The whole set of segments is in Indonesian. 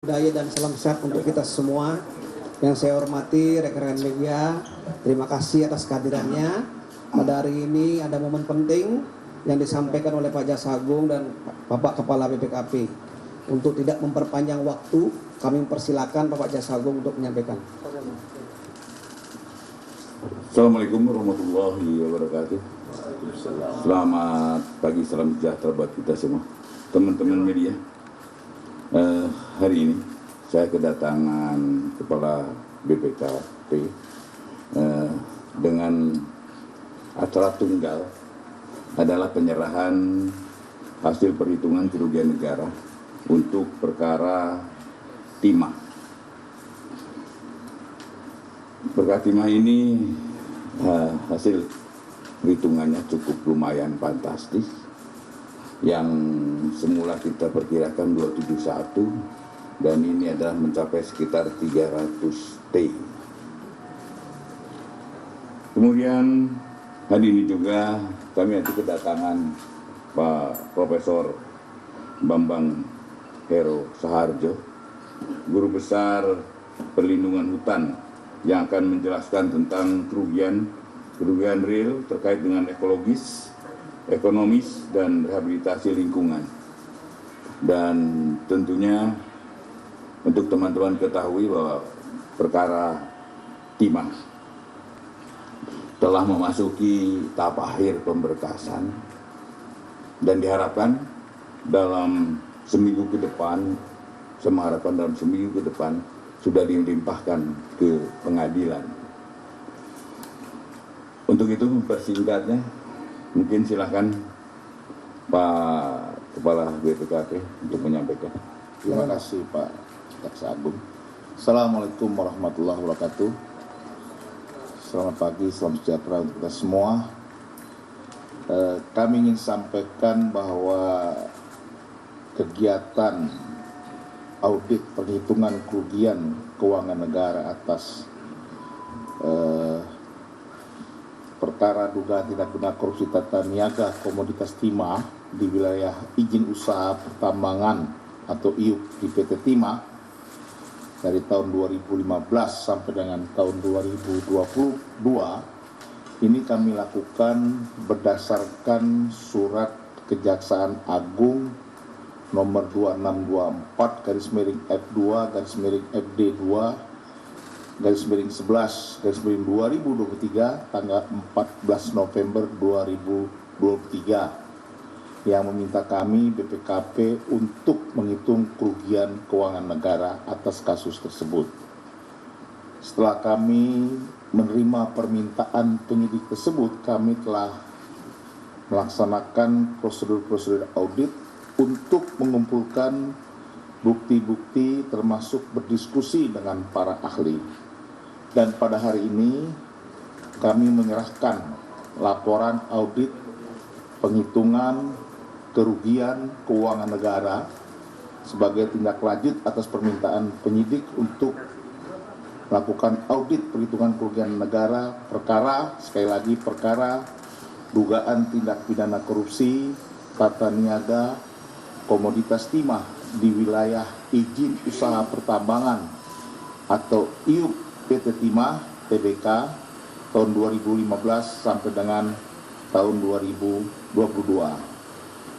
Budaya dan salam sehat untuk kita semua. Yang saya hormati rekan-rekan media, terima kasih atas kehadirannya. Pada hari ini ada momen penting yang disampaikan oleh Pak Jaksa Agung dan Bapak Kepala BPKP. Untuk tidak memperpanjang waktu, kami mempersilakan Bapak Jaksa Agung untuk menyampaikan. Assalamualaikum warahmatullahi wabarakatuh. Selamat pagi, salam sejahtera buat kita semua, teman-teman media. Hari ini saya kedatangan Kepala BPKP dengan acara tunggal adalah penyerahan hasil perhitungan kerugian negara untuk perkara timah. Perkara timah ini hasil perhitungannya cukup lumayan fantastis. Yang semula kita perkirakan 271 dan ini adalah mencapai sekitar 300 T. Kemudian hari ini juga kami nanti kedatangan Pak Profesor Bambang Hero Saharjo, Guru Besar Perlindungan Hutan, yang akan menjelaskan tentang kerugian real terkait dengan ekologis, ekonomis, dan rehabilitasi lingkungan. Dan tentunya untuk teman-teman ketahui bahwa perkara timah telah memasuki tahap akhir pemberkasan dan diharapkan dalam seminggu ke depan, sudah dilimpahkan ke pengadilan. Untuk itu mempersingkatnya, mungkin silakan Pak Kepala BPKP untuk menyampaikan. Terima kasih Pak Jaksa Agung. Assalamualaikum warahmatullahi wabarakatuh. Selamat pagi, salam sejahtera untuk kita semua. Kami ingin sampaikan bahwa kegiatan audit perhitungan kerugian keuangan negara atas perkara dugaan tindak pidana korupsi tata niaga komoditas timah di wilayah izin usaha pertambangan atau IUP di PT Timah dari tahun 2015 sampai dengan tahun 2022 ini kami lakukan berdasarkan surat Kejaksaan Agung nomor 2624/FD2/11/2023 tanggal 14 November 2023 yang meminta kami BPKP untuk menghitung kerugian keuangan negara atas kasus tersebut. Setelah kami menerima permintaan penyidik tersebut, kami telah melaksanakan prosedur-prosedur audit untuk mengumpulkan bukti-bukti termasuk berdiskusi dengan para ahli. Dan pada hari ini kami menyerahkan laporan audit penghitungan kerugian keuangan negara sebagai tindak lanjut atas permintaan penyidik untuk melakukan audit perhitungan kerugian negara perkara dugaan tindak pidana korupsi tata niaga komoditas timah di wilayah izin usaha pertambangan atau IUP PT Timah Tbk tahun 2015 sampai dengan tahun 2022.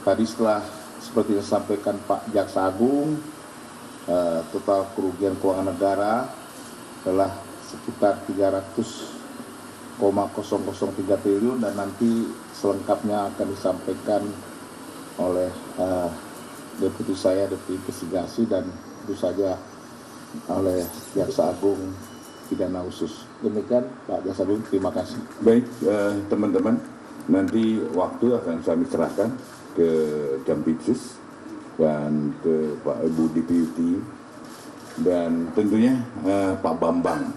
Tadi seperti disampaikan Pak Jaksa Agung, total kerugian keuangan negara adalah sekitar 300,003 triliun dan nanti selengkapnya akan disampaikan oleh deputi saya, deputi investigasi, dan tentu saja oleh Jaksa Agung Pidana Khusus. Demikian Pak Jaksa Agung, terima kasih. Baik, teman-teman, nanti waktu akan kami serahkan ke Jampitsus dan ke Pak Ibu Deputi dan tentunya Pak Bambang,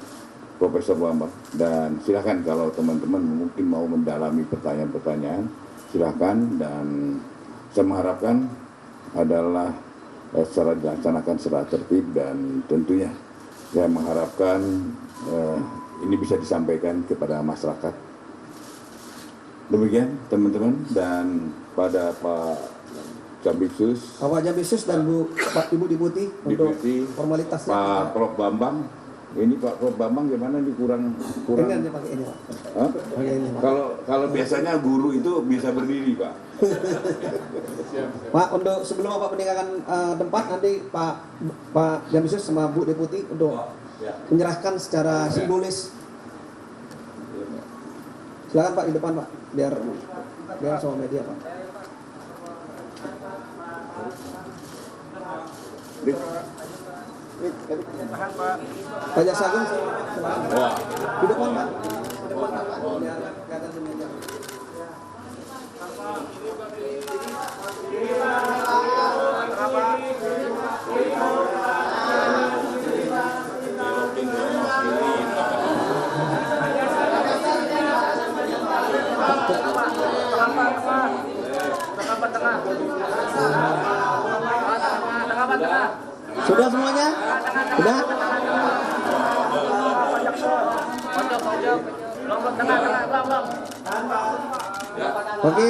Profesor Bambang. Dan silakan kalau teman-teman mungkin mau mendalami pertanyaan-pertanyaan, silakan, dan saya mengharapkan adalah secara dilaksanakan secara tertib dan tentunya saya mengharapkan ini bisa disampaikan kepada masyarakat. Demikian teman-teman, dan pada Pak Jampitsus, Bapak Jambisus dan Ibu Deputi untuk Deputi, formalitasnya. Pak Prof Bambang. Ini Pak Prof Bambang gimana nih kurang. Ini pakai ini Pak. Hah? Pakai ini Pak. Kalau biasanya guru itu bisa berdiri Pak. Pak, untuk sebelum Bapak meninggalkan tempat, nanti Pak Jambisus sama Bu Deputi untuk menyerahkan secara simbolis. Silakan Pak di depan Pak, biar sama media Pak. Pak Jaksagung, di depan Pak. Di depan Pak, biar kelihatan di meja. Sudah semuanya? Sudah? Oke.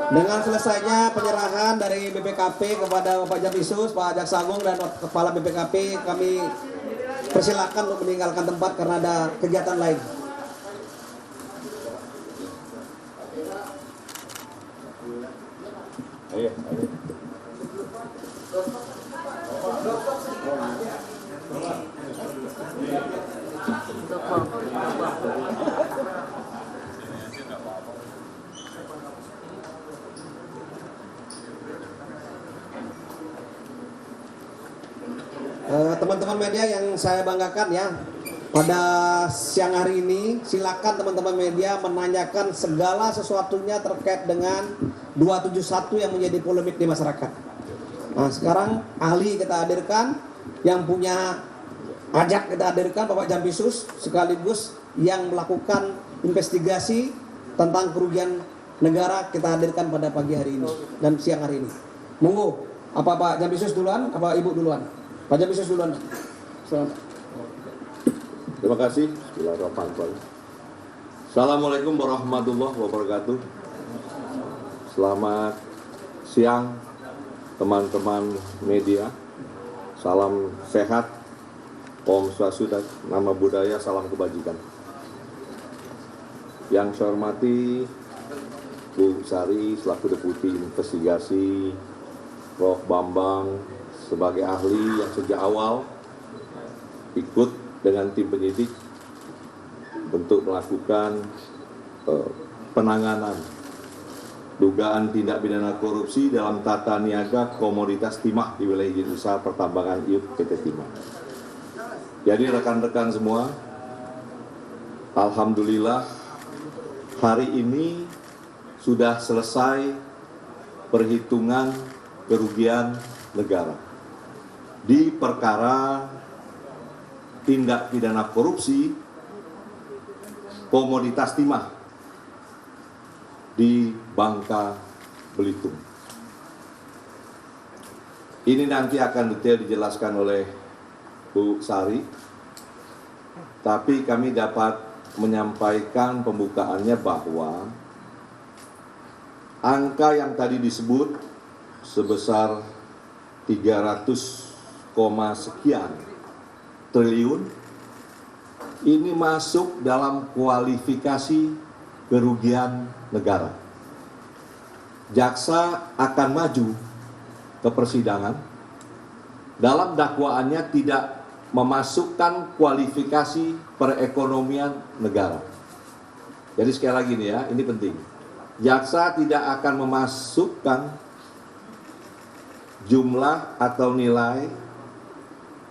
Dengan selesainya penyerahan dari BPKP kepada Bapak Jambisus, Pak Jaksagung dan Kepala BPKP, kami persilakan untuk meninggalkan tempat karena ada kegiatan lain. Ayo. Teman-teman media yang saya banggakan ya, pada siang hari ini silakan teman-teman media menanyakan segala sesuatunya terkait dengan 271 yang menjadi polemik di masyarakat. Nah sekarang ahli kita hadirkan, yang punya ajak kita hadirkan Bapak Jambisus, sekaligus yang melakukan investigasi tentang kerugian negara kita hadirkan pada pagi hari ini dan siang hari ini. Monggo, apa Pak Jambisus duluan, apa Ibu duluan? Pak Jambisus duluan. Selamat. Terima kasih. Bismillahirrahmanirrahim. Assalamualaikum warahmatullahi wabarakatuh. Selamat siang teman-teman media. Salam sehat, Om Swastiastu, nama budaya, salam kebajikan. Yang saya hormati Bu Sari selaku Deputi Investigasi, Prof Bambang sebagai ahli yang sejak awal ikut dengan tim penyidik untuk melakukan penanganan dugaan tindak pidana korupsi dalam tata niaga komoditas timah di wilayah izin usaha pertambangan IUP PT Timah. Jadi rekan-rekan semua, alhamdulillah hari ini sudah selesai perhitungan kerugian negara di perkara tindak pidana korupsi komoditas timah di Bangka Belitung. Ini nanti akan detail dijelaskan oleh Bu Sari, tapi kami dapat menyampaikan pembukaannya bahwa angka yang tadi disebut sebesar 300, sekian triliun ini masuk dalam kualifikasi kerugian negara. Jaksa akan maju ke persidangan, dalam dakwaannya tidak memasukkan kualifikasi perekonomian negara. Jadi sekali lagi nih ya, ini penting. Jaksa tidak akan memasukkan jumlah atau nilai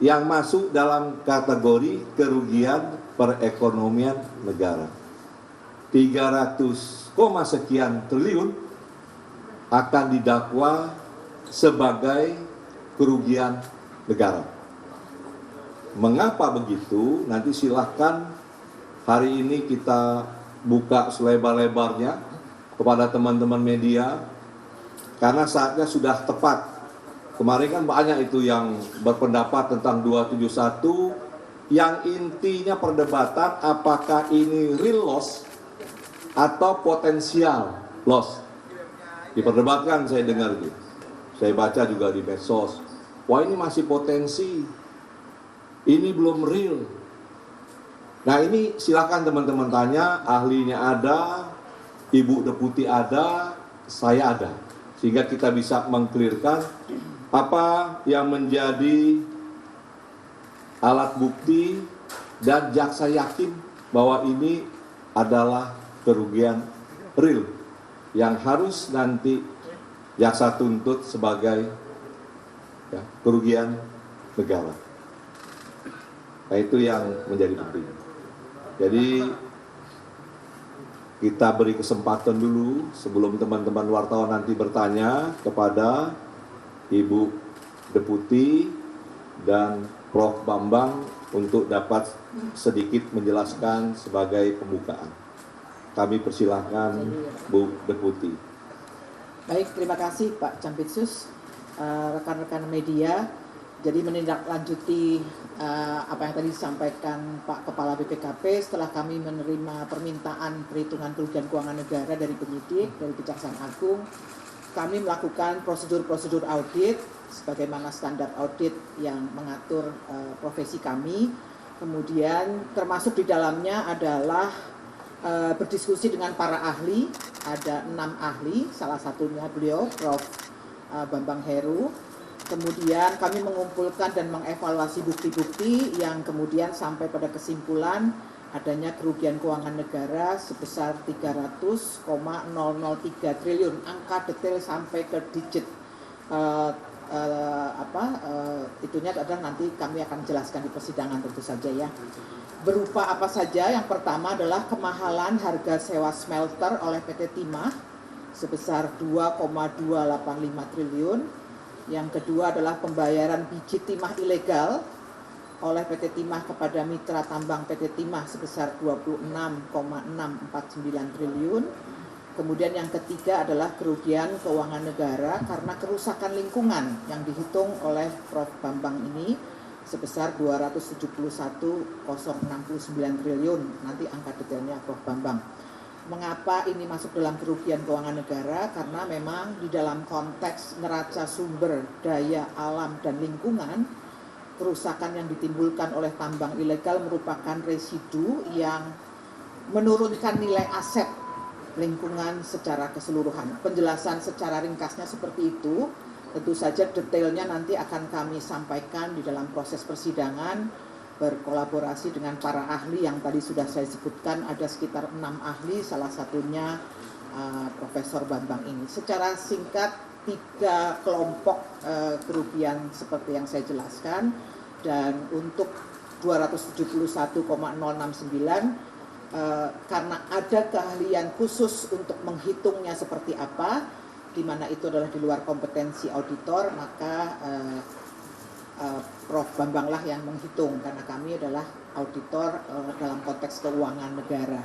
yang masuk dalam kategori kerugian perekonomian negara. 300, sekian triliun akan didakwa sebagai kerugian negara. Mengapa begitu? Nanti silahkan hari ini kita buka selebar-lebarnya kepada teman-teman media, karena saatnya sudah tepat. Kemarin kan banyak itu yang berpendapat tentang 271, yang intinya perdebatan apakah ini real loss atau potensial loss. Diperdebatkan saya dengar gitu. Saya baca juga di medsos, wah ini masih potensi, ini belum real. Nah ini silakan teman-teman tanya, ahlinya ada, Ibu Deputi ada, saya ada. Sehingga kita bisa mengklirkan apa yang menjadi alat bukti dan jaksa yakin bahwa ini adalah kerugian real yang harus nanti jaksa tuntut sebagai kerugian negara. Nah itu yang menjadi penting. Jadi kita beri kesempatan dulu sebelum teman-teman wartawan nanti bertanya kepada Ibu Deputi dan Prof. Bambang untuk dapat sedikit menjelaskan sebagai pembukaan. Kami persilahkan Bu Deputi. Baik, terima kasih Pak Campitsus, rekan-rekan media. Jadi menindaklanjuti apa yang tadi disampaikan Pak Kepala BPKP, setelah kami menerima permintaan perhitungan kerugian keuangan negara dari penyidik, dari Kejaksaan Agung, kami melakukan prosedur-prosedur audit sebagaimana standar audit yang mengatur profesi kami. Kemudian termasuk di dalamnya adalah berdiskusi dengan para ahli, ada 6 ahli, salah satunya beliau Prof. Bambang Heru. Kemudian kami mengumpulkan dan mengevaluasi bukti-bukti yang kemudian sampai pada kesimpulan adanya kerugian keuangan negara sebesar 300,003 triliun. Angka detail sampai ke digit itunya adalah nanti kami akan jelaskan di persidangan tentu saja ya. Berupa apa saja? Yang pertama adalah kemahalan harga sewa smelter oleh PT Timah sebesar 2,285 triliun. Yang kedua adalah pembayaran biji timah ilegal oleh PT Timah kepada mitra tambang PT Timah sebesar 26,649 triliun. Kemudian yang ketiga adalah kerugian keuangan negara karena kerusakan lingkungan yang dihitung oleh Prof. Bambang ini sebesar 271,069 triliun. Nanti angka detailnya Prof. Bambang. Mengapa ini masuk dalam kerugian keuangan negara? Karena memang di dalam konteks neraca sumber daya alam dan lingkungan, kerusakan yang ditimbulkan oleh tambang ilegal merupakan residu yang menurunkan nilai aset lingkungan secara keseluruhan. Penjelasan secara ringkasnya seperti itu. Tentu saja detailnya nanti akan kami sampaikan di dalam proses persidangan, berkolaborasi dengan para ahli yang tadi sudah saya sebutkan, ada sekitar 6 ahli, salah satunya Profesor Bambang ini. Secara singkat 3 kelompok kerugian seperti yang saya jelaskan, dan untuk 271,069 karena ada keahlian khusus untuk menghitungnya seperti apa, di mana itu adalah di luar kompetensi auditor, maka Prof. Bambang lah yang menghitung karena kami adalah auditor dalam konteks keuangan negara.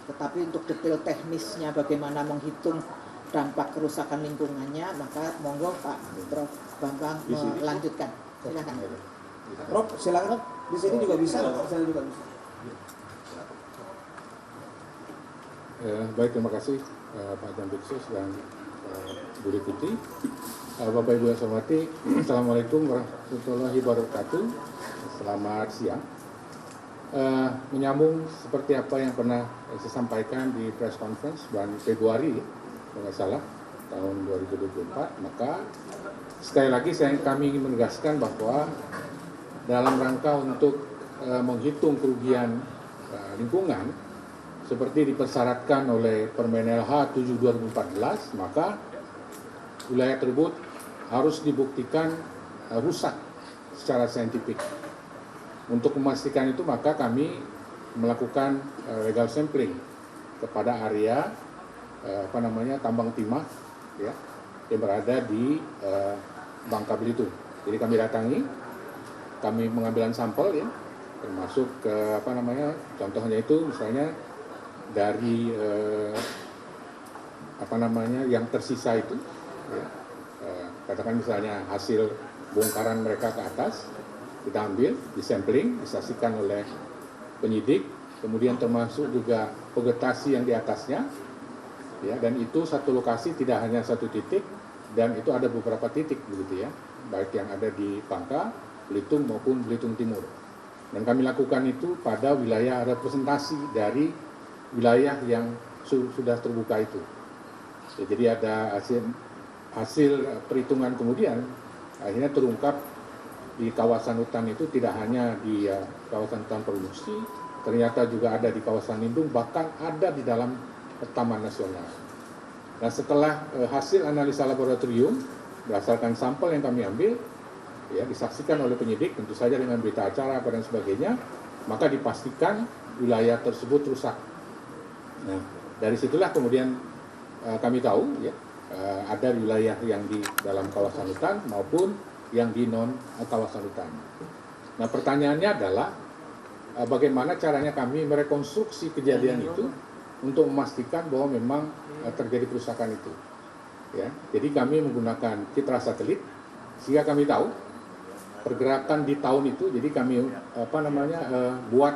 Tetapi untuk detail teknisnya bagaimana menghitung dampak kerusakan lingkungannya, maka monggo Pak Prof. Bambang melanjutkan. Silakan. Prof, silakan. Di sini juga bisa, di sana juga bisa. Baik, terima kasih Pak Campitsus dan Bu Deputi. Bapak Ibu yang saya hormati, Assalamualaikum warahmatullahi wabarakatuh. Selamat siang. Menyambung seperti apa yang pernah saya sampaikan di press conference bulan Februari, kalau nggak salah, tahun 2024, maka sekali lagi kami ingin menegaskan bahwa dalam rangka untuk menghitung kerugian lingkungan seperti dipersyaratkan oleh Permen LH 7/2014, maka wilayah tersebut harus dibuktikan rusak secara saintifik. Untuk memastikan itu maka kami melakukan legal sampling kepada area tambang timah ya, yang berada di Bangka Belitung. Jadi kami datangi, kami mengambilan sampel ya, termasuk contohnya itu misalnya dari yang tersisa itu ya, katakan misalnya hasil bongkaran mereka ke atas, kita ambil, disampling, disaksikan oleh penyidik, kemudian termasuk juga vegetasi yang di atasnya, ya, dan itu satu lokasi, tidak hanya satu titik, dan itu ada beberapa titik begitu ya, baik yang ada di Bangka, Belitung maupun Belitung Timur. Dan kami lakukan itu pada wilayah representasi dari wilayah yang sudah terbuka itu. Ya, jadi ada hasil perhitungan kemudian akhirnya terungkap di kawasan hutan itu tidak hanya di kawasan hutan produksi, ternyata juga ada di kawasan lindung, bahkan ada di dalam Taman Nasional. Nah, setelah hasil analisa laboratorium berdasarkan sampel yang kami ambil, ya disaksikan oleh penyidik, tentu saja dengan berita acara dan sebagainya, maka dipastikan wilayah tersebut rusak. Nah, dari situlah kemudian kami tahu ya ada wilayah yang di dalam kawasan hutan maupun yang di non kawasan hutan. Nah, pertanyaannya adalah bagaimana caranya kami merekonstruksi kejadian itu untuk memastikan bahwa memang terjadi kerusakan itu. Ya, jadi kami menggunakan citra satelit sehingga kami tahu pergerakan di tahun itu. Jadi kami buat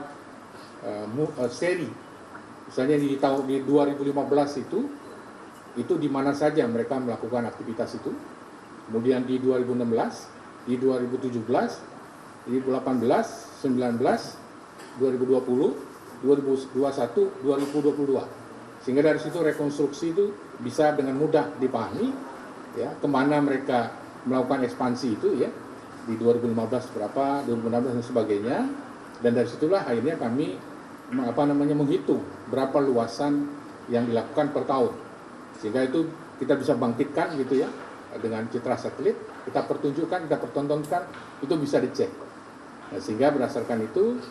seri. Misalnya di tahun 2015 itu di mana saja mereka melakukan aktivitas itu. Kemudian di 2016, di 2017, di 2018, 19, 2020, 2021, 2022. Sehingga dari situ rekonstruksi itu bisa dengan mudah dipahami ya kemana mereka melakukan ekspansi itu ya. Di 2015 berapa, 2016 dan sebagainya. Dan dari situlah akhirnya kami menghitung berapa luasan yang dilakukan per tahun. Sehingga itu kita bisa bangkitkan gitu ya dengan citra satelit, kita pertunjukkan, kita pertontonkan, itu bisa dicek. Nah, sehingga berdasarkan itu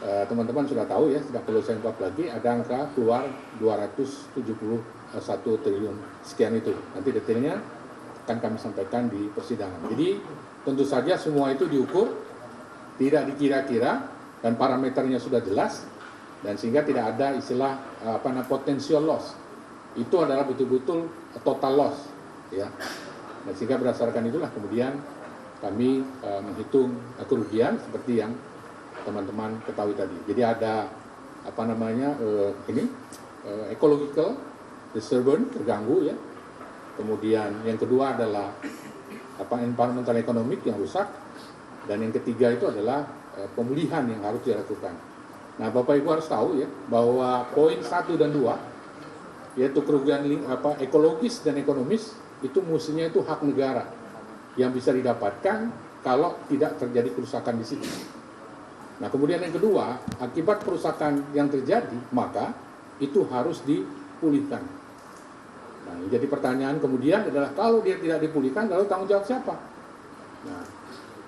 teman-teman sudah tahu ya, tidak perlu saya ungkap lagi, ada angka keluar 271 triliun sekian itu. Nanti detailnya akan kami sampaikan di persidangan. Jadi tentu saja semua itu diukur, tidak dikira-kira, dan parameternya sudah jelas, dan sehingga tidak ada istilah potential loss. Itu adalah betul-betul total loss, ya. Nah, sehingga berdasarkan itulah kemudian kami menghitung kerugian seperti yang teman-teman ketahui tadi. Jadi ada ecological disturbance, terganggu ya. Kemudian yang kedua adalah environmental economic yang rusak, dan yang ketiga itu adalah pemulihan yang harus dilakukan. Nah, Bapak Ibu harus tahu ya bahwa poin 1 dan 2 yaitu kerugian ekologis dan ekonomis itu mestinya itu hak negara yang bisa didapatkan kalau tidak terjadi kerusakan di situ. Nah, kemudian yang kedua, akibat kerusakan yang terjadi maka itu harus dipulihkan. Nah, jadi pertanyaan kemudian adalah kalau dia tidak dipulihkan, lalu tanggung jawab siapa? Nah,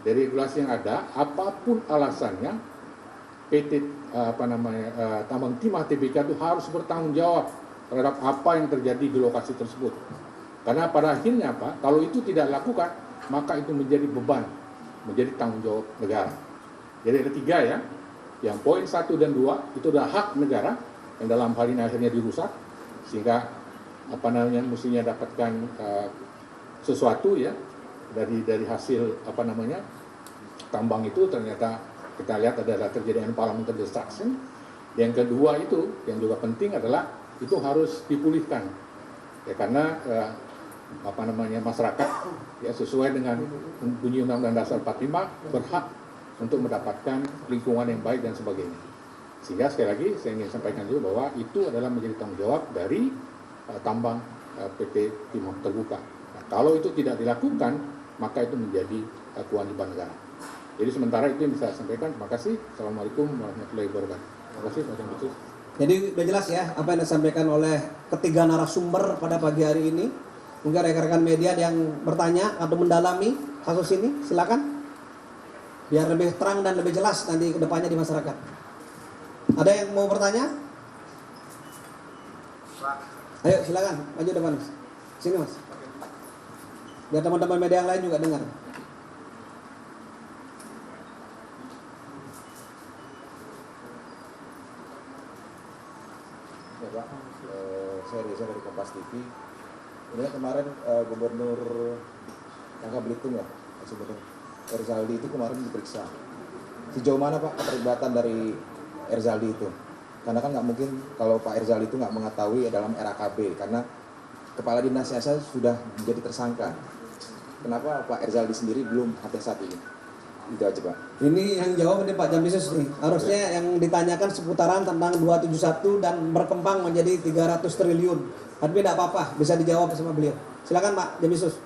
dari regulasi yang ada, apapun alasannya, PT Tambang Timah Tbk itu harus bertanggung jawab terhadap apa yang terjadi di lokasi tersebut. Karena pada akhirnya kalau itu tidak dilakukan, maka itu menjadi beban, menjadi tanggung jawab negara. Jadi ada 3 ya, yang poin 1 dan 2 itu adalah hak negara yang dalam hal ini akhirnya dirusak, sehingga mestinya dapatkan sesuatu ya dari hasil tambang itu, ternyata kita lihat adalah terjadi environmental destruction. Yang kedua itu yang juga penting adalah itu harus dipulihkan ya, karena masyarakat ya sesuai dengan bunyi Undang-Undang Dasar 45 berhak untuk mendapatkan lingkungan yang baik dan sebagainya. Sehingga sekali lagi saya ingin sampaikan juga bahwa itu adalah menjadi tanggung jawab dari tambang PT Timah Terbuka. Nah, kalau itu tidak dilakukan, maka itu menjadi kewajiban negara. Jadi sementara itu yang bisa saya sampaikan. Terima kasih. Assalamualaikum warahmatullahi wabarakatuh. Terima kasih Pak Jambitsus. Jadi sudah jelas ya apa yang disampaikan oleh ketiga narasumber pada pagi hari ini. Mungkin rekan-rekan media yang bertanya atau mendalami kasus ini, silakan. Biar lebih terang dan lebih jelas nanti ke depannya di masyarakat. Ada yang mau bertanya? Ayo silakan, maju depan Mas. Sini Mas. Biar teman-teman media yang lain juga dengar. Ya Pak, saya Reza dari Kompas TV. Ini kemarin Gubernur Bangka Belitung ya, sebetulnya Erzaldi itu kemarin diperiksa. Sejauh mana Pak keterlibatan dari Erzaldi itu? Karena kan nggak mungkin kalau Pak Erzaldi itu nggak mengetahui dalam RAKB, karena Kepala Dinasnya saya sudah menjadi tersangka. Kenapa Pak Erzaldi sendiri belum sampai saat ini? Itu aja Pak. Ini yang jawab ini Pak Jampisus nih. Harusnya yang ditanyakan seputaran tentang 271 dan berkembang menjadi 300 triliun. Tapi tidak apa-apa, bisa dijawab sama beliau. Silakan Pak Jampisus.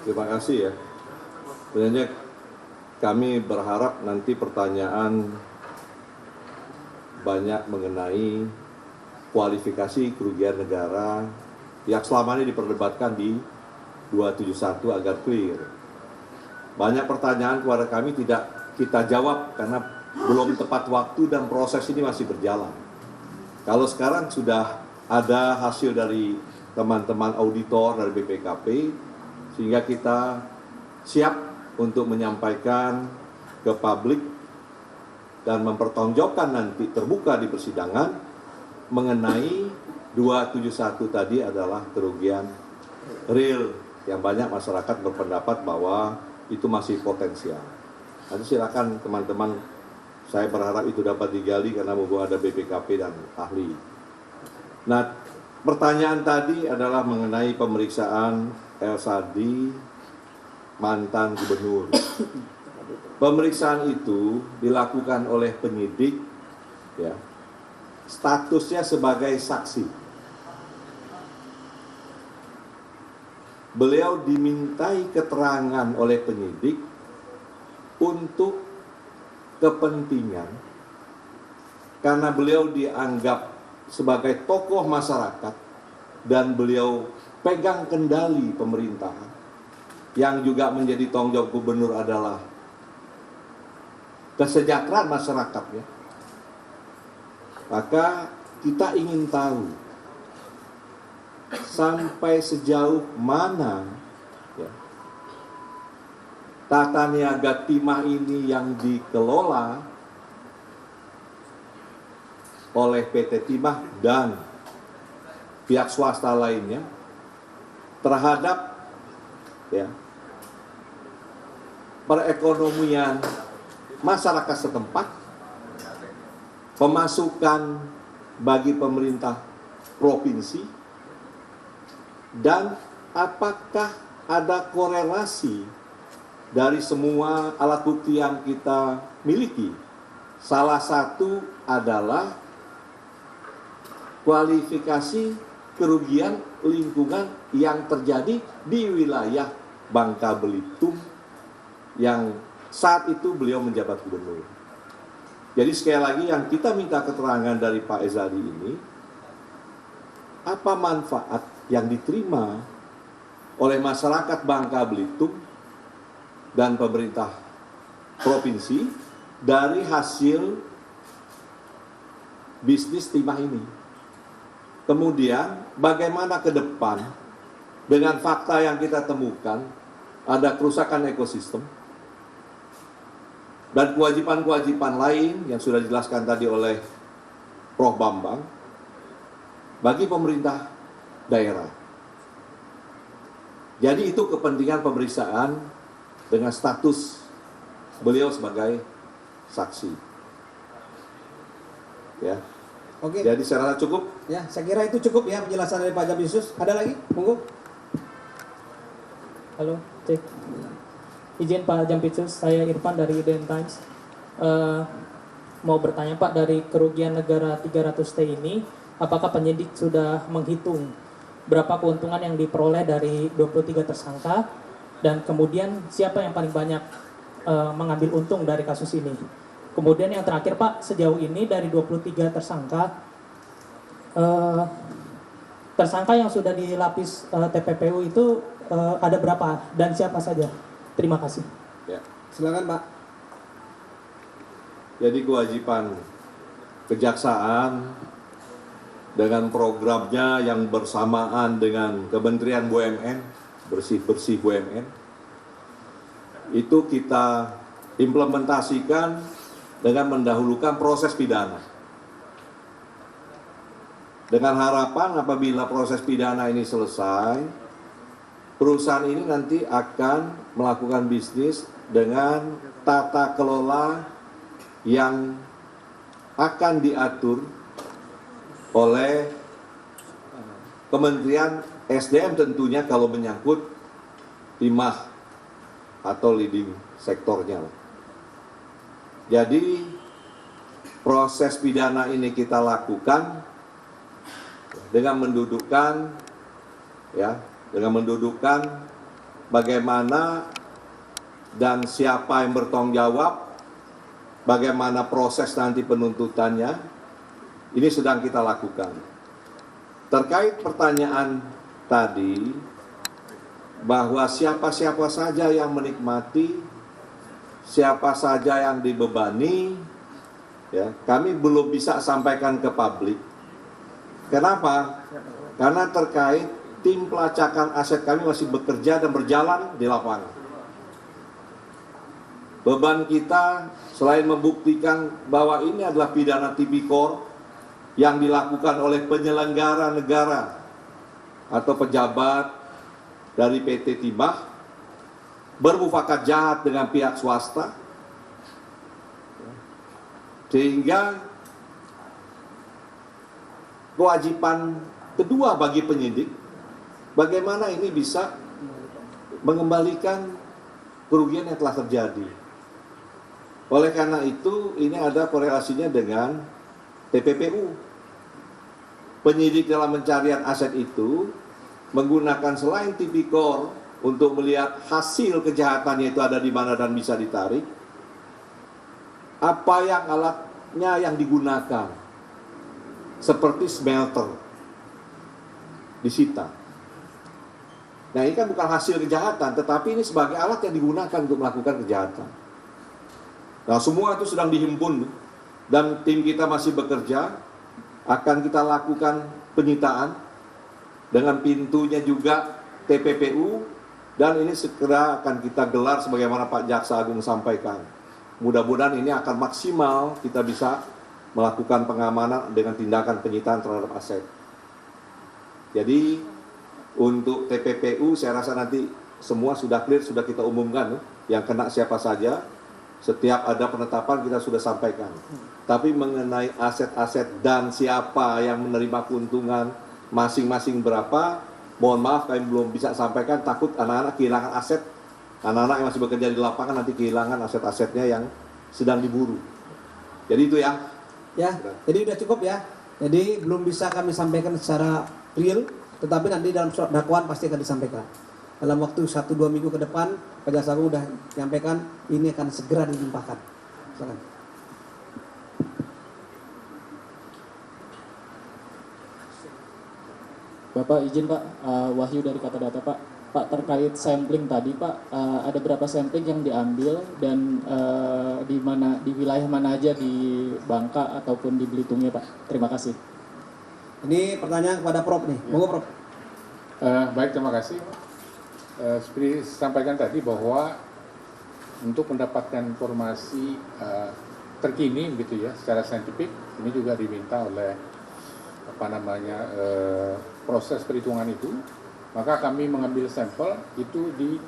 Terima kasih ya. Sebenarnya kami berharap nanti pertanyaan banyak mengenai kualifikasi kerugian negara yang selama ini diperdebatkan di 271 agar clear. Banyak pertanyaan kepada kami tidak kita jawab karena belum tepat waktu dan proses ini masih berjalan. Kalau sekarang sudah ada hasil dari teman-teman auditor dari BPKP, sehingga kita siap untuk menyampaikan ke publik dan mempertanggungjawabkan nanti terbuka di persidangan mengenai 271 tadi adalah kerugian real yang banyak masyarakat berpendapat bahwa itu masih potensial. Nanti silakan teman-teman, saya berharap itu dapat digali karena mumpung ada BPKP dan ahli. Nah, pertanyaan tadi adalah mengenai pemeriksaan Erzaldi, mantan gubernur. Pemeriksaan itu dilakukan oleh penyidik, ya, statusnya sebagai saksi. Beliau dimintai keterangan oleh penyidik untuk kepentingan karena beliau dianggap sebagai tokoh masyarakat dan beliau pegang kendali pemerintahan. Yang juga menjadi tanggung jawab gubernur adalah kesejahteraan masyarakat, ya. Maka kita ingin tahu sampai sejauh mana, ya, tata niaga timah ini yang dikelola oleh PT Timah dan pihak swasta lainnya terhadap, ya, perekonomian masyarakat setempat, pemasukan bagi pemerintah provinsi, dan apakah ada korelasi dari semua alat bukti yang kita miliki. Salah satu adalah kualifikasi kerugian lingkungan yang terjadi di wilayah Bangka Belitung yang saat itu beliau menjabat gubernur. Jadi sekali lagi yang kita minta keterangan dari Pak Erzaldi ini, apa manfaat yang diterima oleh masyarakat Bangka Belitung dan pemerintah provinsi dari hasil bisnis timah ini. Kemudian bagaimana ke depan dengan fakta yang kita temukan ada kerusakan ekosistem dan kewajiban-kewajiban lain yang sudah dijelaskan tadi oleh Prof. Bambang bagi pemerintah daerah. Jadi itu kepentingan pemeriksaan dengan status beliau sebagai saksi. Ya. Oke. Jadi saya rasa cukup. Ya, saya kira itu cukup ya penjelasan dari Pak Jampisus. Ada lagi? Monggo. Halo, cek. Izin Pak Jampisus, saya Irfan dari Iden Times. Mau bertanya Pak, dari kerugian negara 300T ini, apakah penyidik sudah menghitung berapa keuntungan yang diperoleh dari 23 tersangka, dan kemudian siapa yang paling banyak mengambil untung dari kasus ini? Kemudian yang terakhir Pak, sejauh ini dari 23 tersangka, tersangka yang sudah dilapis TPPU itu ada berapa dan siapa saja? Terima kasih. Ya. Silakan Pak. Jadi kewajiban kejaksaan dengan programnya yang bersamaan dengan Kementerian BUMN, bersih-bersih BUMN, itu kita implementasikan dengan mendahulukan proses pidana. Dengan harapan apabila proses pidana ini selesai, perusahaan ini nanti akan melakukan bisnis dengan tata kelola yang akan diatur oleh Kementerian SDM tentunya kalau menyangkut timah atau leading sektornya. Jadi proses pidana ini kita lakukan dengan mendudukkan bagaimana dan siapa yang bertanggung jawab, bagaimana proses nanti penuntutannya, ini sedang kita lakukan. Terkait pertanyaan tadi, bahwa siapa-siapa saja yang menikmati, siapa saja yang dibebani, ya, kami belum bisa sampaikan ke publik. Kenapa? Karena terkait tim pelacakan aset kami masih bekerja dan berjalan di lapangan. Beban kita selain membuktikan bahwa ini adalah pidana tipikor yang dilakukan oleh penyelenggara negara atau pejabat dari PT Timah bermufakat jahat dengan pihak swasta, sehingga kewajiban kedua bagi penyidik bagaimana ini bisa mengembalikan kerugian yang telah terjadi. Oleh karena itu ini ada korelasinya dengan TPPU. Penyidik dalam pencarian aset itu menggunakan selain tipikor untuk melihat hasil kejahatannya itu ada di mana dan bisa ditarik, apa yang alatnya yang digunakan, seperti smelter, disita. Nah ini kan bukan hasil kejahatan, tetapi ini sebagai alat yang digunakan untuk melakukan kejahatan. Nah semua itu sedang dihimpun dan tim kita masih bekerja, akan kita lakukan penyitaan dengan pintunya juga TPPU, dan ini segera akan kita gelar sebagaimana Pak Jaksa Agung sampaikan. Mudah-mudahan ini akan maksimal kita bisa melakukan pengamanan dengan tindakan penyitaan terhadap aset. Jadi untuk TPPU saya rasa nanti semua sudah clear, sudah kita umumkan yang kena siapa saja. Setiap ada penetapan kita sudah sampaikan. Tapi mengenai aset-aset dan siapa yang menerima keuntungan masing-masing berapa, mohon maaf kami belum bisa sampaikan, takut anak-anak kehilangan aset. Anak-anak yang masih bekerja di lapangan nanti kehilangan aset-asetnya yang sedang diburu. Jadi itu ya. Ya, jadi udah cukup ya. Jadi belum bisa kami sampaikan secara real, tetapi nanti dalam surat dakwaan pasti akan disampaikan. Dalam waktu 1-2 minggu ke depan, Pak Jaksa Agung sudah menyampaikan ini akan segera dilimpahkan. Silakan. Bapak izin Pak, Wahyu dari Kata Data Pak. Pak terkait sampling tadi Pak, ada berapa sampling yang diambil dan di wilayah mana aja di Bangka ataupun di Belitungnya Pak? Terima kasih. Ini pertanyaan kepada Prof nih. Monggo Prof. Baik, terima kasih. Seperti sampaikan tadi bahwa untuk mendapatkan informasi terkini gitu ya secara saintifik, ini juga diminta oleh proses perhitungan itu, maka kami mengambil sampel itu di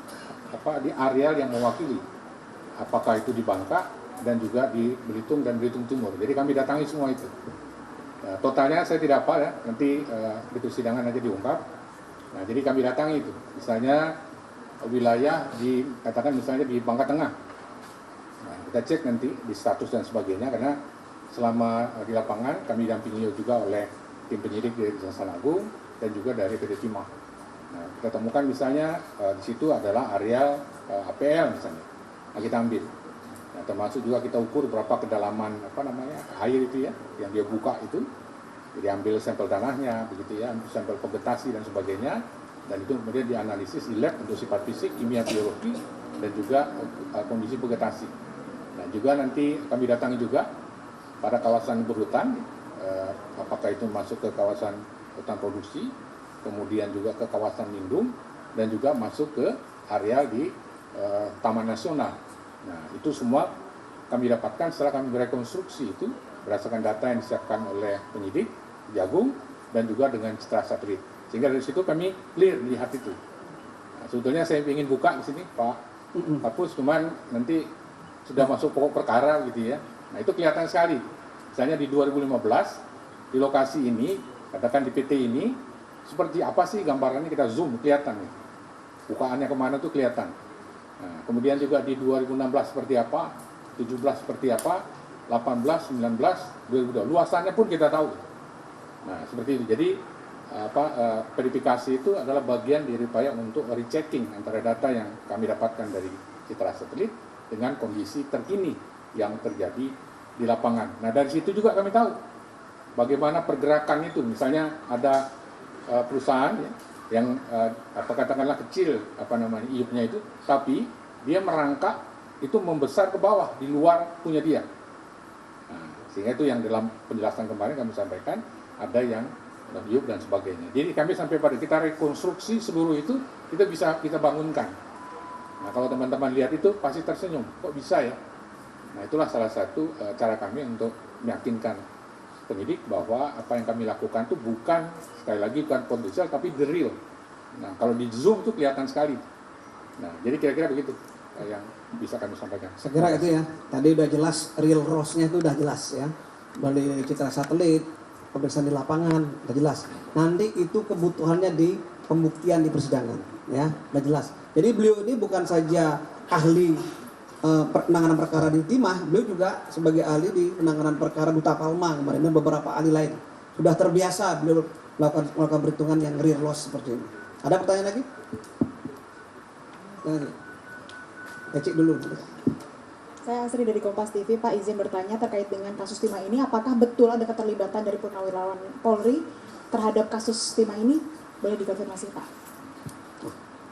areal yang mewakili, apakah itu di Bangka dan juga di Belitung dan Belitung Timur. Jadi kami datangi semua itu. Totalnya saya tidak hafal ya, nanti di persidangan aja diungkap. Nah, jadi kami datangi itu, misalnya wilayah katakan misalnya di Bangka Tengah. Nah, kita cek nanti di status dan sebagainya, karena selama di lapangan kami dampingi juga oleh tim penyidik dari Kejaksaan Agung dan juga dari PT Timah. Nah, kita temukan misalnya di situ adalah areal APL misalnya. Nah, kita ambil. Nah, termasuk juga kita ukur berapa kedalaman air itu ya, yang dia buka itu. Jadi ambil sampel tanahnya, begitu ya, sampel vegetasi dan sebagainya, dan itu kemudian dianalisis di lab untuk sifat fisik, kimia, biologi, dan juga kondisi vegetasi. Nah juga nanti kami datangi juga pada kawasan berhutan, apakah itu masuk ke kawasan hutan produksi, kemudian juga ke kawasan lindung, dan juga masuk ke area di Taman Nasional. Nah itu semua kami dapatkan setelah kami merekonstruksi itu berdasarkan data yang disiapkan oleh penyidik Jagung dan juga dengan citra satelit, sehingga dari situ kami clear melihat itu. Nah, sebetulnya saya ingin buka di sini Pak Kapus, cuman nanti sudah masuk pokok perkara gitu ya. Nah itu kelihatan sekali. Misalnya di 2015 di lokasi ini, katakan di PT ini, seperti apa sih gambarannya, kita zoom, kelihatan nih. Bukaannya kemana tuh kelihatan. Nah, kemudian juga di 2016 seperti apa, 17 seperti apa, 18, 19, 2022. Luasannya pun kita tahu. Nah, seperti itu. Jadi verifikasi itu adalah bagian dari upaya untuk rechecking antara data yang kami dapatkan dari citra satelit dengan kondisi terkini yang terjadi di lapangan. Nah, dari situ juga kami tahu bagaimana pergerakan itu. Misalnya ada perusahaan ya, yang katakanlah kecil iupnya itu, tapi dia merangkak itu membesar ke bawah di luar punya dia. Nah, sehingga itu yang dalam penjelasan kemarin kami sampaikan ada yang iup dan sebagainya. Jadi kami sampai pada kita rekonstruksi seluruh itu, kita bisa kita bangunkan. Nah, kalau teman-teman lihat itu pasti tersenyum, kok bisa ya? Nah, itulah salah satu cara kami untuk meyakinkan penyidik bahwa apa yang kami lakukan itu bukan, sekali lagi bukan potensial tapi the real. Nah, kalau di zoom itu kelihatan sekali. Nah, jadi kira-kira begitu yang bisa kami sampaikan. Saya kira itu ya, tadi udah jelas real ROS-nya itu udah jelas ya. Dari citra satelit, pemeriksaan di lapangan, udah jelas. Nanti itu kebutuhannya di pembuktian di persidangan, ya, udah jelas. Jadi beliau ini bukan saja ahli penanganan perkara di timah, beliau juga sebagai ahli di penanganan perkara Duta Palma kemarin dan beberapa ahli lain. Sudah terbiasa beliau melakukan perhitungan yang real loss seperti ini. Ada pertanyaan lagi? Cek dulu. Saya Asri dari Kompas TV, Pak, izin bertanya terkait dengan kasus timah ini, apakah betul ada keterlibatan dari purnawirawan Polri terhadap kasus timah ini? Boleh dikonfirmasi, Pak?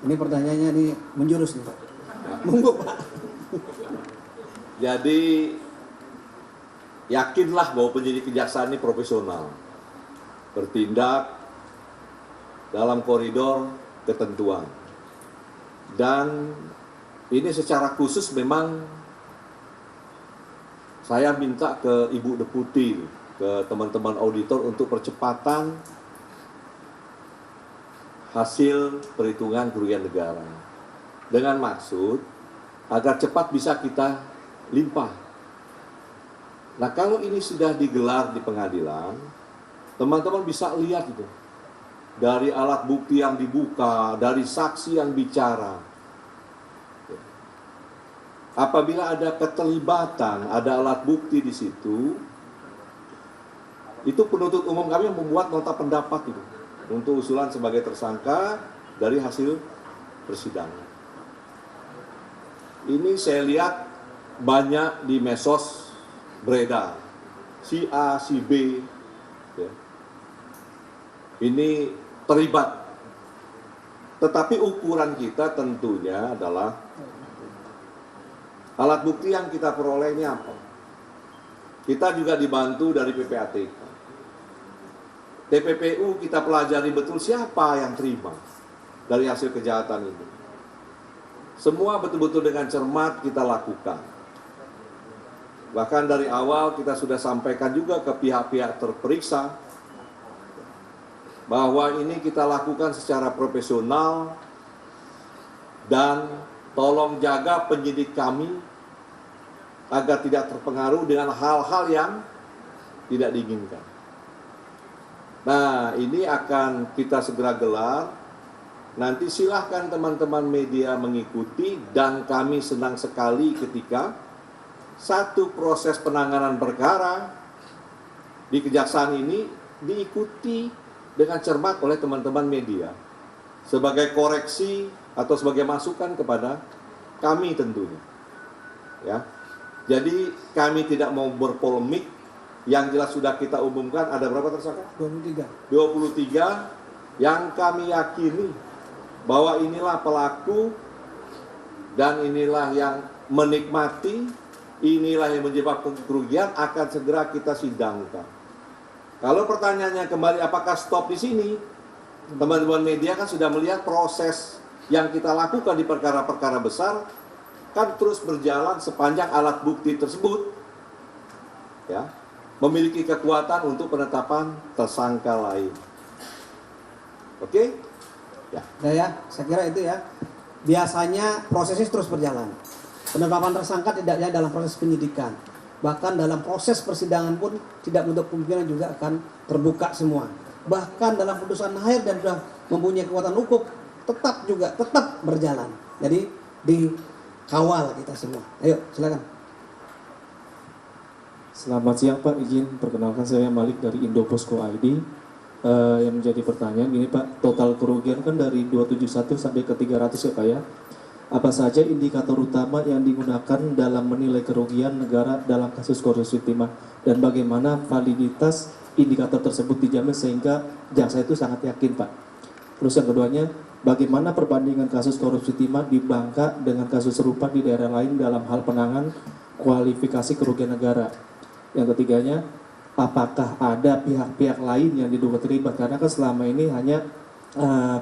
Ini pertanyaannya nih menjurus nih, Pak. Monggo, Pak. Jadi yakinlah bahwa penyidik kejaksaan ini profesional, bertindak dalam koridor ketentuan, dan ini secara khusus memang saya minta ke Ibu Deputi, ke teman-teman auditor untuk percepatan hasil perhitungan kerugian negara. Dengan maksud agar cepat bisa kita limpah. Nah, kalau ini sudah digelar di pengadilan, teman-teman bisa lihat itu. Dari alat bukti yang dibuka, dari saksi yang bicara. Apabila ada keterlibatan, ada alat bukti di situ, itu penuntut umum kami membuat nota pendapat itu untuk usulan sebagai tersangka dari hasil persidangan. Ini saya lihat banyak di medsos beredar, si A, si B, ya. Ini terlibat. Tetapi ukuran kita tentunya adalah alat bukti yang kita peroleh ini apa? Kita juga dibantu dari PPATK. TPPU kita pelajari betul siapa yang terima dari hasil kejahatan itu. Semua betul-betul dengan cermat kita lakukan. Bahkan dari awal kita sudah sampaikan juga ke pihak-pihak terperiksa bahwa ini kita lakukan secara profesional dan tolong jaga penyidik kami agar tidak terpengaruh dengan hal-hal yang tidak diinginkan. Nah, ini akan kita segera gelar. Nanti silahkan teman-teman media mengikuti, dan kami senang sekali ketika satu proses penanganan perkara di kejaksaan ini diikuti dengan cermat oleh teman-teman media sebagai koreksi atau sebagai masukan kepada kami tentunya. Ya. Jadi kami tidak mau berpolemik, yang jelas sudah kita umumkan ada berapa tersangka? 23 yang kami yakini bahwa inilah pelaku dan inilah yang menikmati, inilah yang menyebabkan kerugian, akan segera kita sidangkan. Kalau pertanyaannya kembali apakah stop di sini? Teman-teman media kan sudah melihat proses yang kita lakukan di perkara-perkara besar kan terus berjalan sepanjang alat bukti tersebut ya memiliki kekuatan untuk penetapan tersangka lain. Oke? Ya. Nah ya, saya kira itu ya. Biasanya prosesnya terus berjalan. Penetapan tersangka tidaknya dalam proses penyidikan. Bahkan dalam proses persidangan pun tidak menutup kemungkinan juga akan terbuka semua. Bahkan dalam putusan akhir dan sudah mempunyai kekuatan hukum tetap berjalan. Jadi dikawal kita semua. Ayo silakan. Selamat siang Pak, izin perkenalkan saya Malik dari Indoposko ID. Yang menjadi pertanyaan ini Pak, total kerugian kan dari 271 sampai ke 300 ya Pak ya. Apa saja indikator utama yang digunakan dalam menilai kerugian negara dalam kasus korupsi timah dan bagaimana validitas indikator tersebut dijamin sehingga jaksa itu sangat yakin Pak. Terus yang keduanya, bagaimana perbandingan kasus korupsi timah di Bangka dengan kasus serupa di daerah lain dalam hal penanganan kualifikasi kerugian negara. Yang ketiganya, apakah ada pihak-pihak lain yang diduga terlibat karena kan selama ini hanya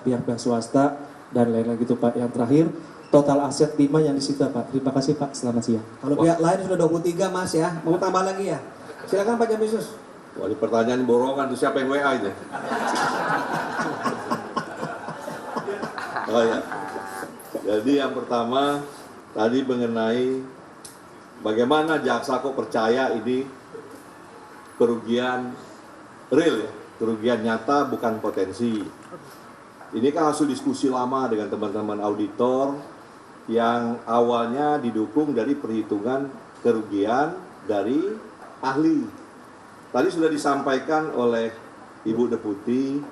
pihak-pihak swasta dan lain-lain gitu Pak. Yang terakhir, total aset timah yang disita Pak. Terima kasih Pak, selamat siang. Kalau pihak lain sudah 23 Mas ya, mau tambah lagi ya? Silakan Pak Jampisus. Wah, ini pertanyaan borongan tuh, siapa yang WA ini? Oh ya. Jadi yang pertama tadi mengenai bagaimana jaksa kok percaya ini kerugian real ya, kerugian nyata bukan potensi. Ini kan hasil diskusi lama dengan teman-teman auditor yang awalnya didukung dari perhitungan kerugian dari ahli. Tadi sudah disampaikan oleh Ibu Deputi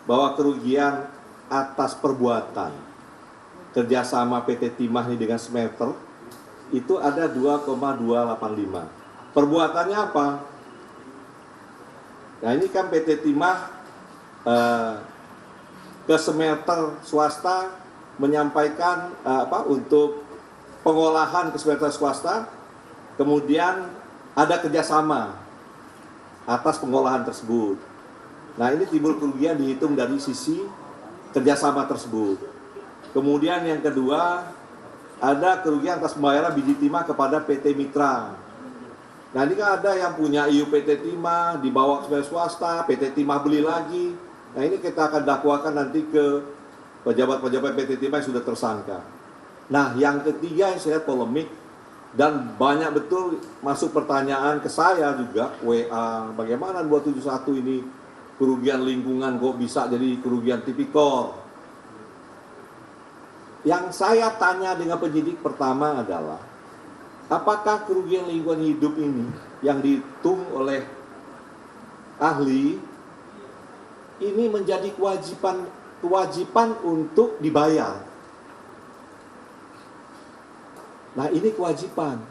bahwa kerugian atas perbuatan kerjasama PT Timah ini dengan smelter itu ada 2,285. Perbuatannya apa? Nah ini kan PT Timah ke smelter swasta menyampaikan untuk pengolahan ke smelter swasta, kemudian ada kerjasama atas pengolahan tersebut. Nah ini timbul kerugian dihitung dari sisi kerjasama tersebut. Kemudian yang kedua, ada kerugian atas pembayaran biji timah kepada PT Mitra. Nah ini kan ada yang punya IU PT Timah, dibawa ke swasta, PT Timah beli lagi. Nah ini kita akan dakwakan nanti ke pejabat-pejabat PT Timah yang sudah tersangka. Nah yang ketiga yang saya polemik dan banyak betul masuk pertanyaan ke saya juga, WA, bagaimana 271 ini kerugian lingkungan kok bisa jadi kerugian tipikor. Yang saya tanya dengan penyidik pertama adalah, apakah kerugian lingkungan hidup ini yang dihitung oleh ahli ini menjadi kewajiban untuk dibayar? Nah ini kewajiban.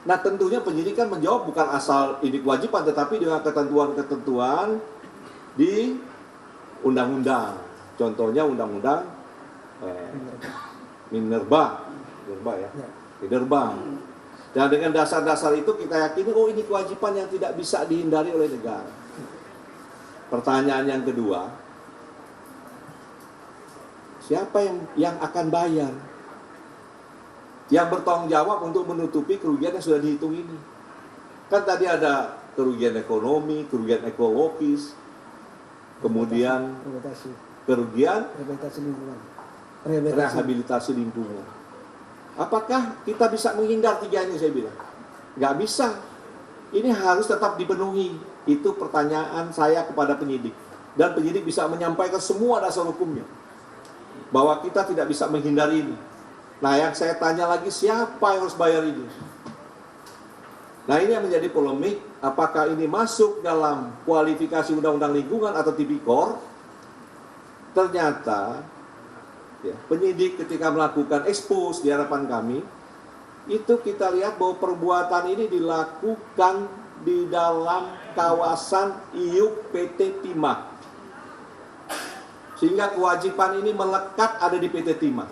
Nah tentunya penyidik kan menjawab bukan asal ini kewajiban, tetapi dengan ketentuan-ketentuan di undang-undang. Contohnya undang-undang Minerba ya, Minerba. Dan dengan dasar-dasar itu kita yakini, oh ini kewajiban yang tidak bisa dihindari oleh negara. Pertanyaan yang kedua, siapa yang akan bayar? Yang bertanggung jawab untuk menutupi kerugian yang sudah dihitung ini. Kan tadi ada kerugian ekonomi, kerugian ekologis, kemudian kerugian rehabilitasi lingkungan. Apakah kita bisa menghindar tiga ini? Saya bilang nggak bisa. Ini harus tetap dipenuhi. Itu pertanyaan saya kepada penyidik, dan penyidik bisa menyampaikan semua dasar hukumnya bahwa kita tidak bisa menghindari ini. Nah yang saya tanya lagi, siapa yang harus bayar ini? Nah ini yang menjadi polemik, apakah ini masuk dalam kualifikasi undang-undang lingkungan atau tipikor? Ternyata ya, penyidik ketika melakukan ekspos di hadapan kami, itu kita lihat bahwa perbuatan ini dilakukan di dalam kawasan IUK PT Timah. Sehingga kewajiban ini melekat ada di PT Timah.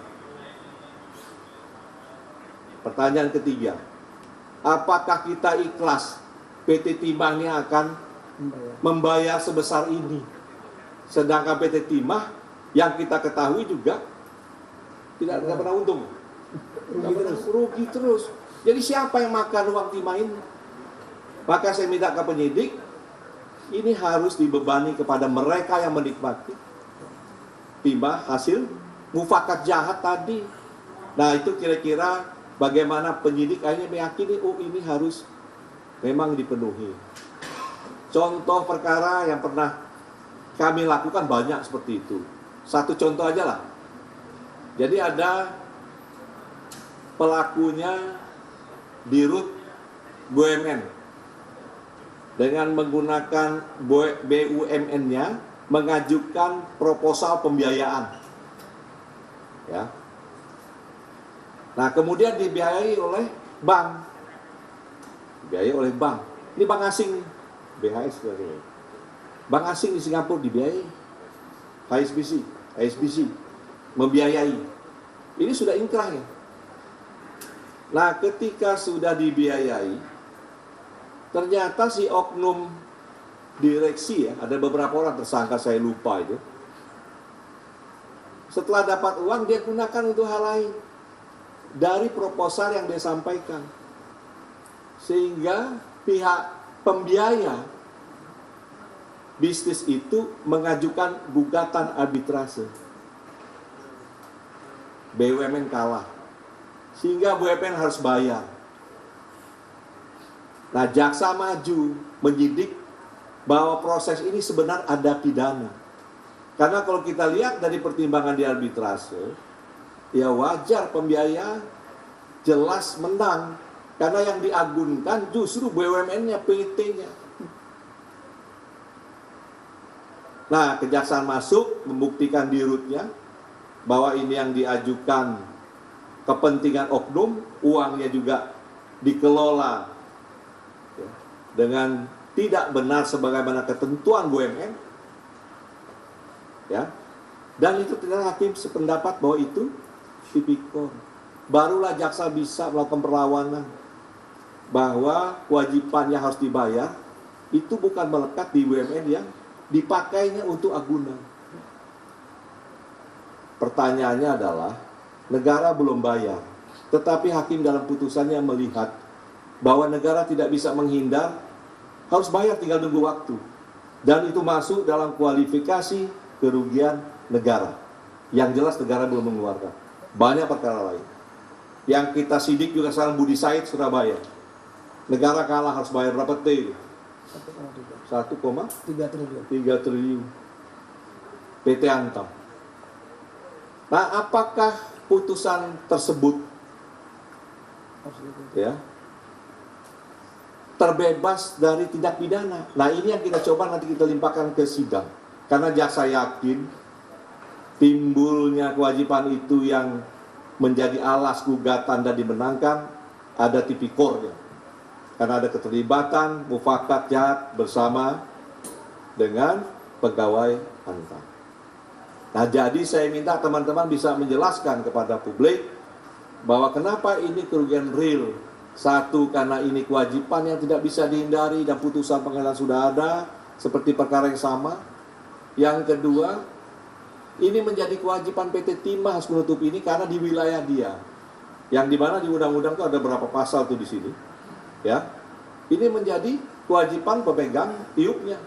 Pertanyaan ketiga, apakah kita ikhlas PT Timah ini akan membayar sebesar ini? Sedangkan PT Timah yang kita ketahui juga tidak pernah untung. Rugi terus. Jadi siapa yang makan uang timah ini? Maka saya minta ke penyidik, ini harus dibebani kepada mereka yang menikmati timah hasil mufakat jahat tadi. Nah itu kira-kira bagaimana penyidik akhirnya meyakini, oh ini harus memang dipenuhi. Contoh perkara yang pernah kami lakukan banyak seperti itu. Satu contoh aja lah. Jadi ada pelakunya Dirut BUMN dengan menggunakan BUMN-nya mengajukan proposal pembiayaan. Ya. Nah, kemudian dibiayai oleh bank. Dibiayai oleh bank. Ini bank asing, BHS. Bank asing di Singapura dibiayai. HSBC membiayai. Ini sudah inkrah ya. Nah, ketika sudah dibiayai, ternyata si oknum direksi ya, ada beberapa orang tersangka, saya lupa itu. Setelah dapat uang, dia gunakan untuk hal lain dari proposal yang dia sampaikan. Sehingga pihak pembiaya bisnis itu mengajukan gugatan arbitrase. BUMN kalah. Sehingga BUMN harus bayar. Nah, jaksa maju menyidik bahwa proses ini sebenarnya ada pidana. Karena kalau kita lihat dari pertimbangan di arbitrase, ya wajar pembiaya jelas menang. Karena yang diagunkan justru BUMN-nya, PT-nya. Nah, kejaksaan masuk membuktikan Dirutnya bahwa ini yang diajukan kepentingan oknum, uangnya juga dikelola ya, dengan tidak benar sebagaimana ketentuan BUMN. Ya. Dan itu tidak, hakim sependapat bahwa itu tipikor. Barulah jaksa bisa melakukan perlawanan bahwa kewajibannya harus dibayar itu bukan melekat di BUMN yang dipakainya untuk agunan. Pertanyaannya adalah, negara belum bayar, tetapi hakim dalam putusannya melihat bahwa negara tidak bisa menghindar, harus bayar, tinggal nunggu waktu. Dan itu masuk dalam kualifikasi kerugian negara. Yang jelas negara belum mengeluarkan. Banyak perkara lain. Yang kita sidik juga sekarang Budi Said, Surabaya. Negara kalah harus bayar berapa T? 1,3 triliun. PT Antam. Nah, apakah putusan tersebut ya terbebas dari tindak pidana? Nah, ini yang kita coba nanti kita limpahkan ke sidang. Karena jaksa yakin timbulnya kewajiban itu yang menjadi alas gugatan dan dimenangkan ada tipikornya. Karena ada keterlibatan mufakat jahat bersama dengan pegawai Antam. Nah, jadi saya minta teman-teman bisa menjelaskan kepada publik bahwa kenapa ini kerugian real. Satu, karena ini kewajiban yang tidak bisa dihindari dan putusan pengadilan sudah ada seperti perkara yang sama. Yang kedua, ini menjadi kewajiban PT Timah harus menutup ini karena di wilayah dia. Yang dimana di undang-undang itu ada berapa pasal tuh di sini. Ya, ini menjadi kewajiban pemegang iupnya.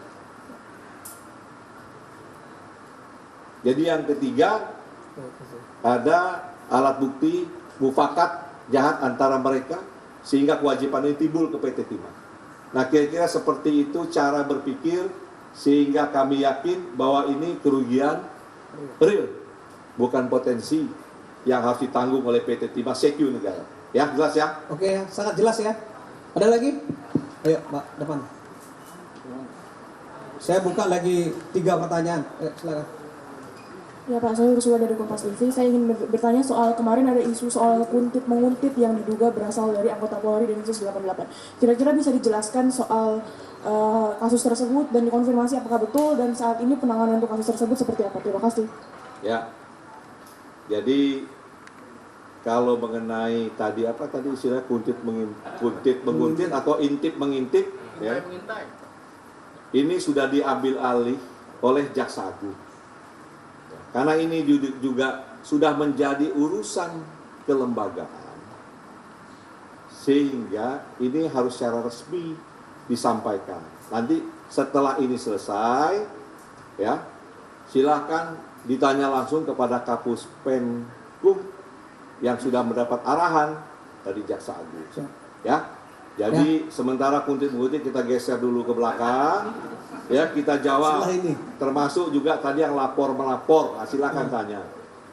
Jadi yang ketiga, ada alat bukti mufakat jahat antara mereka sehingga kewajiban ini timbul ke PT Timah. Nah, kira-kira seperti itu cara berpikir sehingga kami yakin bahwa ini kerugian real, bukan potensi yang harus ditanggung oleh PT Timah secu negara. Ya, jelas ya? Oke, sangat jelas ya. Ada lagi? Ayo, Mbak, depan. Saya buka lagi 3 pertanyaan. Ayo, silakan. Ya Pak, saya Ursula dari Kompas TV. Saya ingin bertanya soal kemarin ada isu soal kuntit-menguntit yang diduga berasal dari anggota Polri Densus 88. Kira-kira bisa dijelaskan soal kasus tersebut dan dikonfirmasi apakah betul dan saat ini penanganan untuk kasus tersebut seperti apa? Terima kasih. Ya, jadi kalau mengenai tadi apa tadi istilah kuntit menguntit atau intip mengintip, ya, ini sudah diambil alih oleh Jaksa Agung. Karena ini juga sudah menjadi urusan kelembagaan, sehingga ini harus secara resmi disampaikan. Nanti setelah ini selesai, ya, silakan ditanya langsung kepada Kapus Penkum yang sudah mendapat arahan dari Jaksa Agung. Ya, Jadi sementara kuntit-kuntit kita geser dulu ke belakang, ya kita jawab. Setelah ini. Termasuk juga tadi yang lapor melapor, silakan tanya.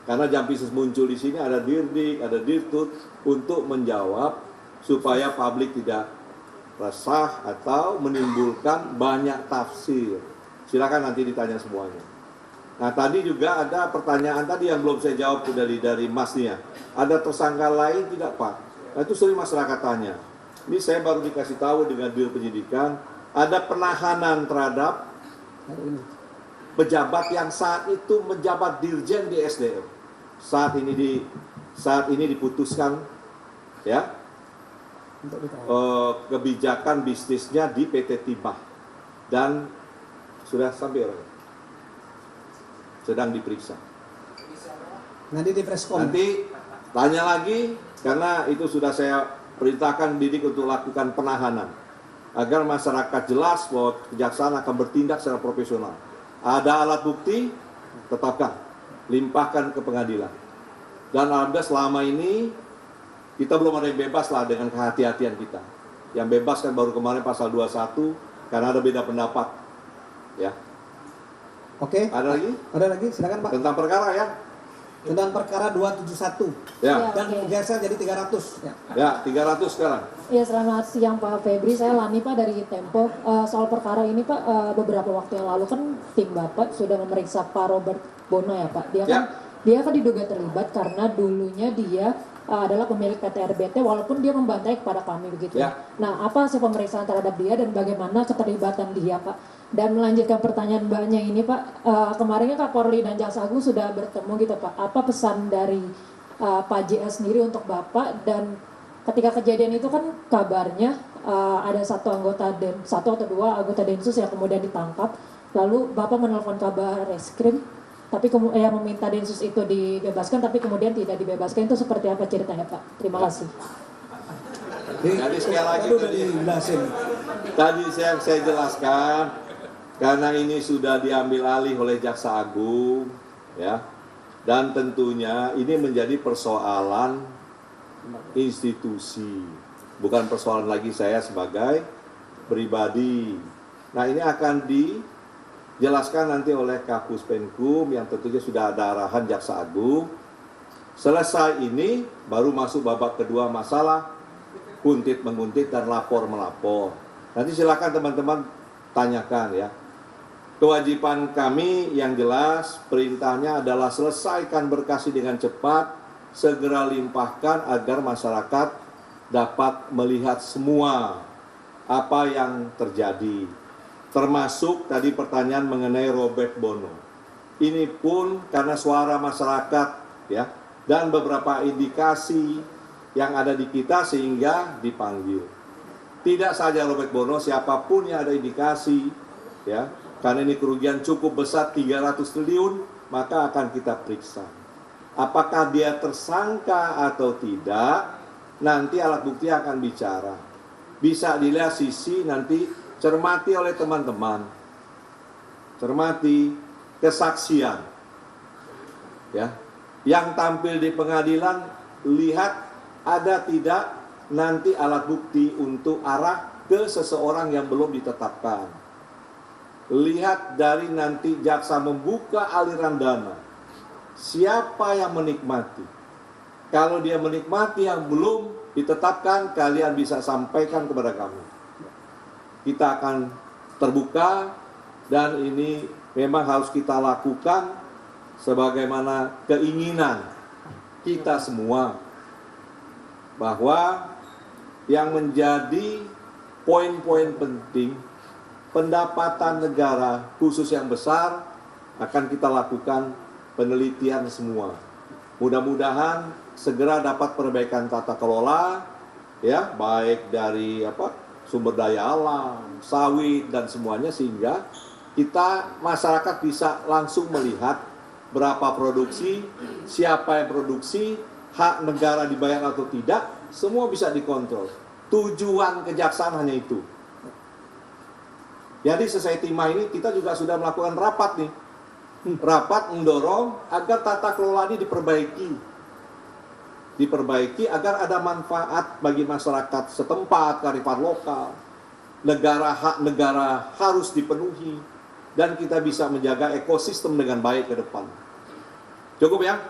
Karena Jampisus muncul di sini ada Dirdik, ada Dirtut untuk menjawab supaya publik tidak resah atau menimbulkan banyak tafsir. Silakan nanti ditanya semuanya. Nah tadi juga ada pertanyaan tadi yang belum saya jawab dari Mas Nia. Ada tersangka lain tidak Pak? Nah itu sering masyarakat tanya. Ini saya baru dikasih tahu dengan Dirjen Penyidikan, ada penahanan terhadap pejabat yang saat itu menjabat dirjen di SDM. Saat ini diputuskan ya kebijakan bisnisnya di PT Timah dan sudah sampai orang sedang diperiksa. Nanti di preskon. Nanti tanya lagi karena itu sudah saya perintahkan Didik untuk lakukan penahanan agar masyarakat jelas bahwa kejaksaan akan bertindak secara profesional. Ada alat bukti, tetapkan, limpahkan ke pengadilan. Dan alhamdulillah selama ini kita belum ada yang bebas lah dengan kehati-hatian kita. Yang bebas kan baru kemarin pasal 21 karena ada beda pendapat. Ya. Oke. Ada lagi? Ada lagi, silakan Pak. Tentang perkara ya? Tentang perkara 271. Ya. Dan geser jadi 300. Ya, 300 sekarang. Ya, selamat siang Pak Febri. Saya Lani Pak dari Tempo. Soal perkara ini Pak, beberapa waktu yang lalu kan tim Bapak sudah memeriksa Pak Robert Bono ya Pak. Dia kan diduga terlibat karena dulunya dia adalah pemilik PT RBT walaupun dia membantai kepada kami begitu. Ya. Nah, apa hasil pemeriksaan terhadap dia dan bagaimana keterlibatan dia Pak? Dan melanjutkan pertanyaan Mbaknya ini Pak, kemarinnya Kapolri dan Jaksa Agung sudah bertemu gitu Pak. Apa pesan dari Pak JS sendiri untuk Bapak? Dan ketika kejadian itu kan kabarnya ada satu atau dua anggota Densus yang kemudian ditangkap. Lalu Bapak menelpon Kabar Reskrim, tapi meminta Densus itu dibebaskan, tapi kemudian tidak dibebaskan. Itu seperti apa ceritanya Pak? Terima kasih. Jadi sekali lagi tadi saya jelaskan. Karena ini sudah diambil alih oleh Jaksa Agung, ya, dan tentunya ini menjadi persoalan institusi, bukan persoalan lagi saya sebagai pribadi. Nah ini akan dijelaskan nanti oleh Kapus Penkum yang tentunya sudah ada arahan Jaksa Agung. Selesai ini baru masuk babak kedua masalah kuntit menguntit dan lapor melapor. Nanti silakan teman-teman tanyakan ya. Kewajiban kami yang jelas perintahnya adalah selesaikan berkas dengan cepat, segera limpahkan agar masyarakat dapat melihat semua apa yang terjadi. Termasuk tadi pertanyaan mengenai Robert Bono. Ini pun karena suara masyarakat ya dan beberapa indikasi yang ada di kita sehingga dipanggil. Tidak saja Robert Bono, siapapun yang ada indikasi ya. Karena ini kerugian cukup besar 300 triliun, maka akan kita periksa. Apakah dia tersangka atau tidak, nanti alat bukti akan bicara. Bisa dilihat sisi nanti cermati oleh teman-teman. Cermati kesaksian. Ya. Yang tampil di pengadilan, lihat ada tidak nanti alat bukti untuk arah ke seseorang yang belum ditetapkan. Lihat dari nanti jaksa membuka aliran dana. Siapa yang menikmati? Kalau dia menikmati yang belum ditetapkan, kalian bisa sampaikan kepada kami. Kita akan terbuka dan ini memang harus kita lakukan sebagaimana keinginan kita semua. Bahwa yang menjadi poin-poin penting pendapatan negara khusus yang besar akan kita lakukan penelitian semua. Mudah-mudahan segera dapat perbaikan tata kelola ya, baik dari sumber daya alam, sawit dan semuanya sehingga kita masyarakat bisa langsung melihat berapa produksi, siapa yang produksi, hak negara dibayar atau tidak, semua bisa dikontrol. Tujuan kejaksaan hanya itu. Jadi selesai Timah ini kita juga sudah melakukan rapat nih. Rapat mendorong agar tata kelola ini diperbaiki. diperbaiki agar ada manfaat bagi masyarakat setempat, kearifan lokal, hak negara harus dipenuhi, dan kita bisa menjaga ekosistem dengan baik ke depan. Cukup ya?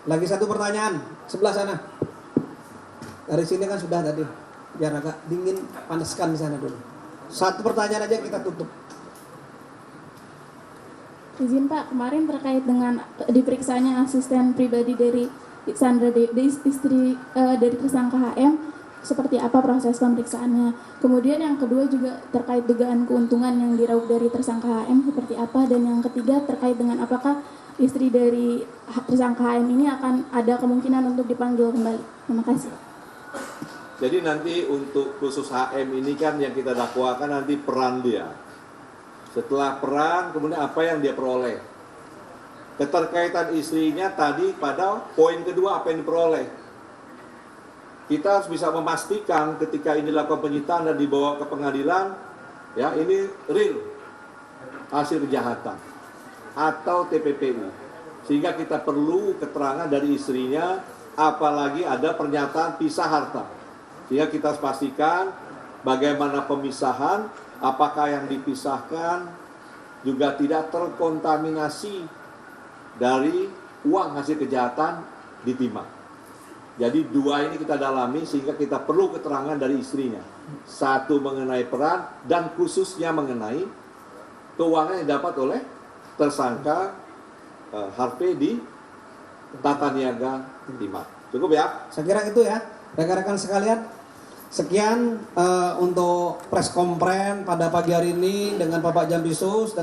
Lagi satu pertanyaan, sebelah sana. Dari sini kan sudah tadi, biar agak dingin, panaskan di sana dulu. Satu pertanyaan aja kita tutup. Izin Pak, kemarin terkait dengan diperiksanya asisten pribadi dari Sandra istri dari tersangka HM, seperti apa proses pemeriksaannya. Kemudian yang kedua juga terkait dugaan keuntungan yang diraup dari tersangka HM seperti apa, dan yang ketiga terkait dengan apakah istri dari tersangka HM ini akan ada kemungkinan untuk dipanggil kembali. Terima kasih. Jadi nanti untuk khusus HM ini kan yang kita dakwakan nanti peran dia. Setelah peran, kemudian apa yang dia peroleh. Keterkaitan istrinya tadi pada poin kedua apa yang diperoleh. Kita harus bisa memastikan ketika ini dilakukan penyitaan dan dibawa ke pengadilan, ya ini real hasil kejahatan atau TPPU. Sehingga kita perlu keterangan dari istrinya, apalagi ada pernyataan pisah harta. Sehingga kita harus pastikan bagaimana pemisahan, apakah yang dipisahkan juga tidak terkontaminasi dari uang hasil kejahatan ditimang. Jadi dua ini kita dalami sehingga kita perlu keterangan dari istrinya. Satu mengenai peran dan khususnya mengenai keuangan yang dapat oleh tersangka Harvey di Tata Niaga Timah. Cukup ya? Saya kira itu ya, rekan-rekan sekalian. Sekian untuk press conference pada pagi hari ini dengan Bapak Jampisus.